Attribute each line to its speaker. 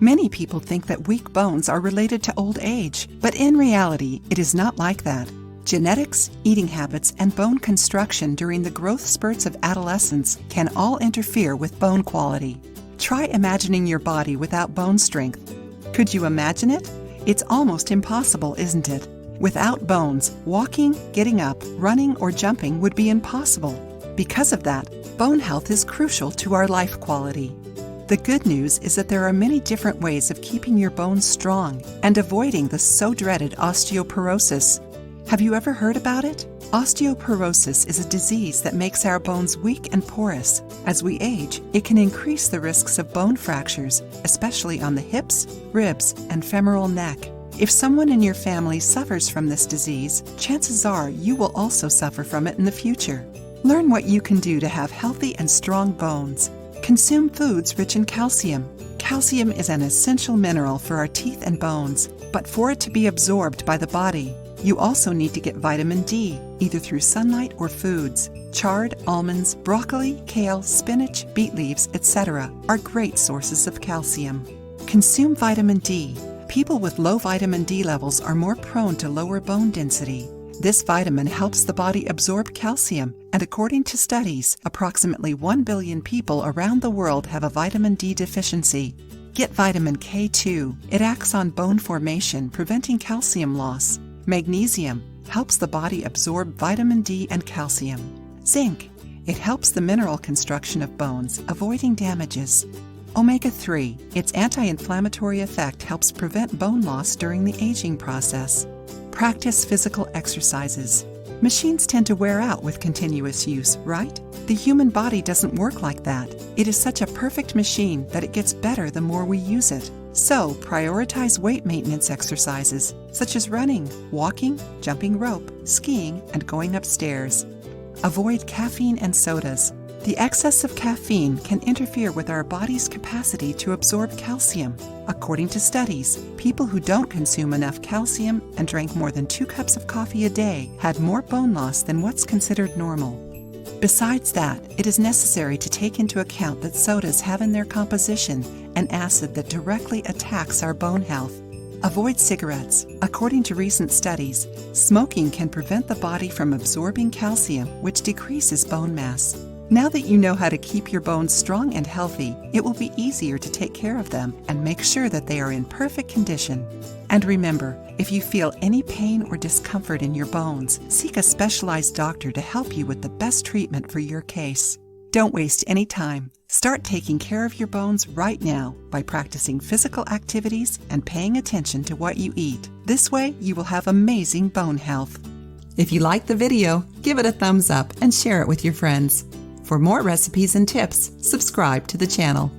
Speaker 1: Many people think that weak bones are related to old age, but in reality, it is not like that. Genetics, eating habits, and bone construction during the growth spurts of adolescence can all interfere with bone quality. Try imagining your body without bone strength. Could you imagine it? It's almost impossible, isn't it? Without bones, walking, getting up, running, or jumping would be impossible. Because of that, bone health is crucial to our life quality. The good news is that there are many different ways of keeping your bones strong and avoiding the so dreaded osteoporosis. Have you ever heard about it? Osteoporosis is a disease that makes our bones weak and porous. As we age, it can increase the risks of bone fractures, especially on the hips, ribs, and femoral neck. If someone in your family suffers from this disease, chances are you will also suffer from it in the future. Learn what you can do to have healthy and strong bones. Consume foods rich in calcium. Calcium is an essential mineral for our teeth and bones, but for it to be absorbed by the body, you also need to get vitamin D, either through sunlight or foods. Chard, almonds, broccoli, kale, spinach, beet leaves, etc. are great sources of calcium. Consume vitamin D. People with low vitamin D levels are more prone to lower bone density. This vitamin helps the body absorb calcium, and according to studies, approximately 1 billion people around the world have a vitamin D deficiency. Get vitamin K2. It acts on bone formation, preventing calcium loss. Magnesium helps the body absorb vitamin D and calcium. Zinc. It helps the mineral construction of bones, avoiding damages. Omega-3. Its anti-inflammatory effect helps prevent bone loss during the aging process. Practice physical exercises. Machines tend to wear out with continuous use, right? The human body doesn't work like that. It is such a perfect machine that it gets better the more we use it. So, prioritize weight maintenance exercises, such as running, walking, jumping rope, skiing, and going upstairs. Avoid caffeine and sodas. The excess of caffeine can interfere with our body's capacity to absorb calcium. According to studies, people who don't consume enough calcium and drank more than 2 cups of coffee a day had more bone loss than what's considered normal. Besides that, it is necessary to take into account that sodas have in their composition an acid that directly attacks our bone health. Avoid cigarettes. According to recent studies, smoking can prevent the body from absorbing calcium, which decreases bone mass. Now that you know how to keep your bones strong and healthy, it will be easier to take care of them and make sure that they are in perfect condition. And remember, if you feel any pain or discomfort in your bones, seek a specialized doctor to help you with the best treatment for your case. Don't waste any time. Start taking care of your bones right now by practicing physical activities and paying attention to what you eat. This way, you will have amazing bone health. If you liked the video, give it a thumbs up and share it with your friends. For more recipes and tips, subscribe to the channel.